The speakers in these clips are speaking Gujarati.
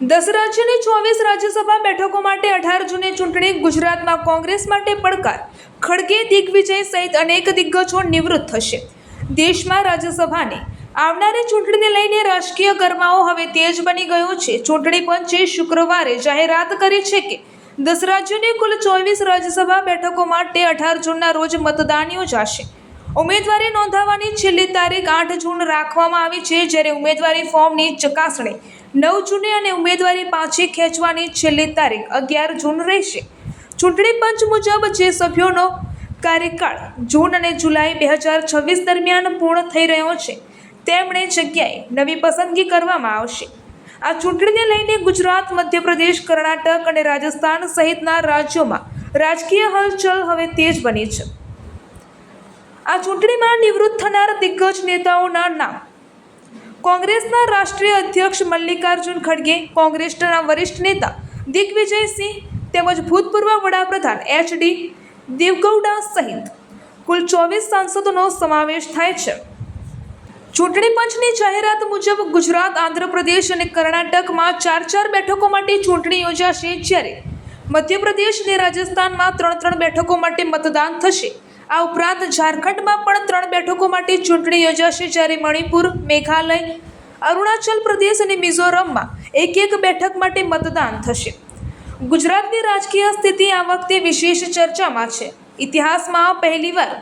10 રાજ્યની 24 રાજ્યસભા બેઠકો માટે 18 જૂને ચૂંટણી. ગુજરાતમાં કોંગ્રેસ માટે પડકાર. ખડગે દિગ્વિજય સહિત અનેક દિગ્ગજો નિવૃત્ત થશે. દેશમાં રાજ્યસભાની આવનારી ચૂંટણીને લઈને રાજકીય ગરમાવો હવે તેજ બની ગયો છે. ચૂંટણી પંચે શુક્રવારે જાહેરાત કરી છે કે 10 રાજ્યોની કુલ 24 રાજ્યસભા બેઠકો માટે 18 જૂનના રોજ મતદાન યોજાશે. ઉમેદવારી નોંધાવવાની છેલ્લી તારીખ 8 જૂન રાખવામાં આવી છે, જ્યારે ઉમેદવારી ફોર્મની ચકાસણી 9 જૂને અને ઉમેદવારી પાછી ખેંચવાની છેલ્લી તારીખ 11 જૂન રહેશે. ચૂંટણી પંચ મુજબ જે સભ્યોનો કાર્યકાળ જૂન અને જુલાઈ 2026 દરમિયાન પૂર્ણ થઈ રહ્યો છે, તેમણે જગ્યાએ નવી પસંદગી કરવામાં આવશે. આ ચૂંટણીને લઈને ગુજરાત, મધ્યપ્રદેશ, કર્ણાટક અને રાજસ્થાન સહિતના રાજ્યોમાં રાજકીય હલચલ હવે તેજ બની છે. આ ચૂંટણીમાં નિવૃત્ત થનાર દિગ્ગજ નેતાઓના નામ: કોંગ્રેસના રાષ્ટ્રીય અધ્યક્ષ મલ્લિકાર્જુન ખડગે, કોંગ્રેસના વરિષ્ઠ નેતા દિગ્વિજયસિંહ તેમજ ભૂતપૂર્વ વડાપ્રધાન HD દેવગૌડા સહિત કુલ 24 સાંસદોનો સમાવેશ થાય છે. ચૂંટણી પંચની જાહેરાત મુજબ ગુજરાત, આંધ્રપ્રદેશ અને કર્ણાટકમાં 4 બેઠકો માટે ચૂંટણી યોજાશે, જ્યારે મધ્યપ્રદેશ અને રાજસ્થાનમાં 3 બેઠકો માટે મતદાન થશે. આ ઉપરાંત ઝારખંડમાં પણ 3 બેઠકો માટે ચૂંટણી યોજાશે, જ્યારે મણિપુર, મેઘાલય, અરુણાચલ પ્રદેશ અને મિઝોરમમાં 1 બેઠક માટે મતદાન થશે. ગુજરાતની રાજકીય સ્થિતિ આ વખતે વિશેષ ચર્ચામાં છે. ઇતિહાસમાં પહેલીવાર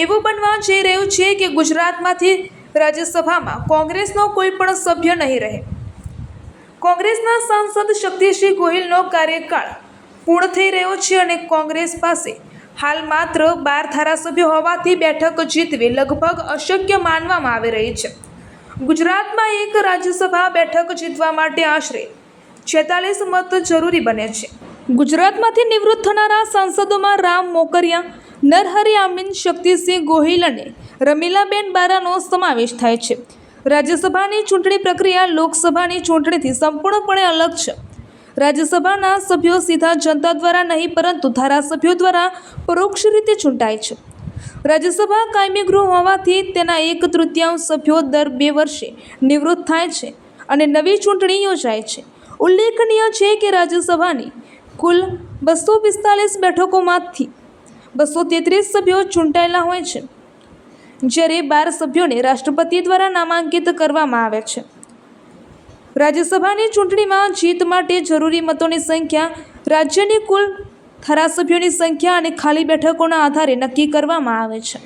એવું બનવા જઈ રહ્યું છે કે ગુજરાતમાંથી રાજ્યસભામાં કોંગ્રેસનો કોઈ પણ સભ્ય નહીં રહે. કોંગ્રેસના સાંસદ શક્તિસિંહ ગોહિલનો કાર્યકાળ પૂર્ણ થઈ રહ્યો છે અને કોંગ્રેસ પાસે હાલ માત્ર 12 ધારાસભ્યો હોવાથી બેઠક જીતવી લગભગ અશક્ય માનવામાં આવી રહી છે. ગુજરાતમાં એક રાજ્યસભા બેઠક જીતવા માટે આશરે 46 મત જરૂરી બને છે. ગુજરાતમાંથી નિવૃત્ત થનારા સાંસદોમાં રામ મોકરિયા, નરહરી આમીન, શક્તિસિંહ ગોહિલ અને રમીલાબેન બારાનો સમાવેશ થાય છે. રાજ્યસભાની ચૂંટણી પ્રક્રિયા લોકસભાની ચૂંટણીથી સંપૂર્ણપણે અલગ છે. રાજ્યસભાના સભ્યો સીધા જનતા દ્વારા નહીં, પરંતુ ધારાસભ્યો દ્વારા પરોક્ષ રીતે ચૂંટાય છે. રાજ્યસભા કાયમી ગૃહ હોવાથી તેના 1/3 સભ્યો દર 2 વર્ષે નિવૃત્ત થાય છે અને નવી ચૂંટણી યોજાય છે. ઉલ્લેખનીય છે કે રાજ્યસભાની કુલ 245 બેઠકોમાંથી 233 સભ્યો ચૂંટાયેલા હોય છે, જ્યારે 12 સભ્યોને રાષ્ટ્રપતિ દ્વારા નામાંકિત કરવામાં આવે છે. રાજ્યસભાની ચૂંટણીમાં જીત માટે જરૂરી મતોની સંખ્યા રાજ્યની કુલ ધારાસભ્યોની સંખ્યા અને ખાલી બેઠકોના આધારે નક્કી કરવામાં આવે છે.